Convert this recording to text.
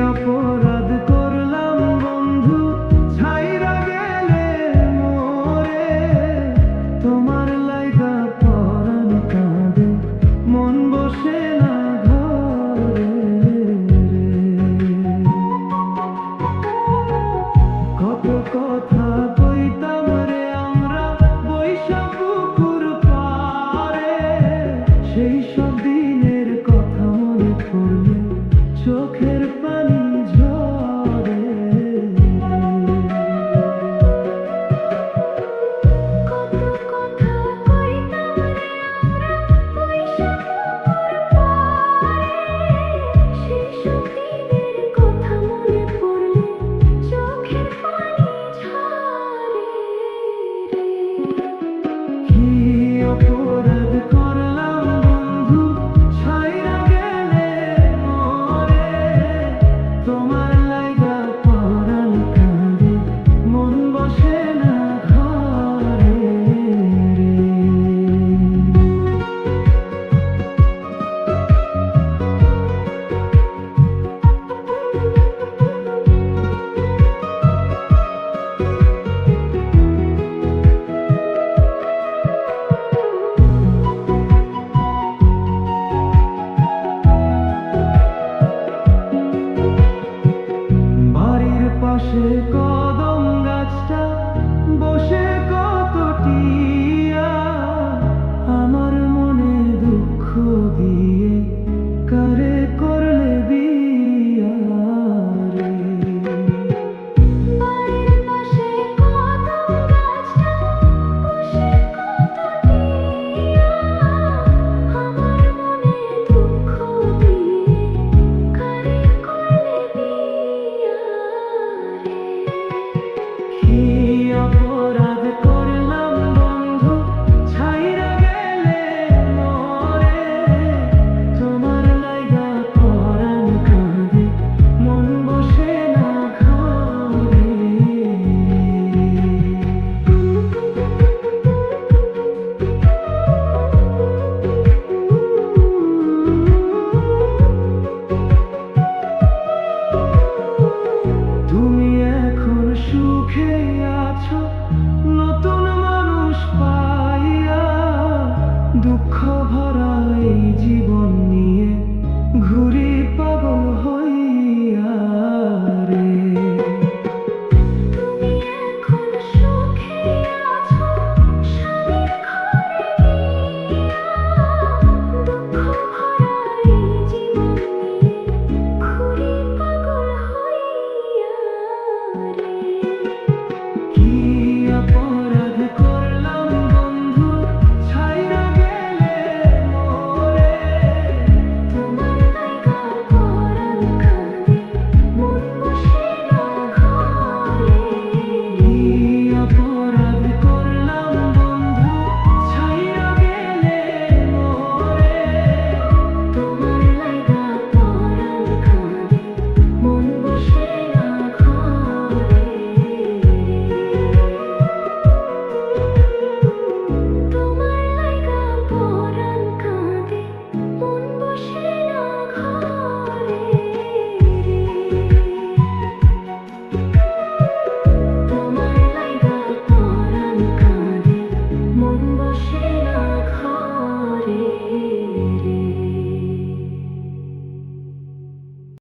অপরাধ করলাম বন্ধু, ছাইরা গেলে মোরে। তোমার লাইগা পরাণ কাঁদে, মন বসে না ঘরে। কত কথা কইতাম রে আমরা বৈশা পুকুর পারে, সেই সব দিনের কথা মনে পড়লে চোখের পানি ঝরে। কত কথা কইতাম রে আমরা বৈশা পুকুর পাড়ে, সেই সব দিনের কথা মনে পড়লে চোখের পানি ঝরে রে। কি অপরাধ করলাম বন্ধু, ছাইরা গেলে মোরে। তোমার লাইগা পরাণ কাঁদে, মন বসে না ঘরে রে। বাড়ির পাশে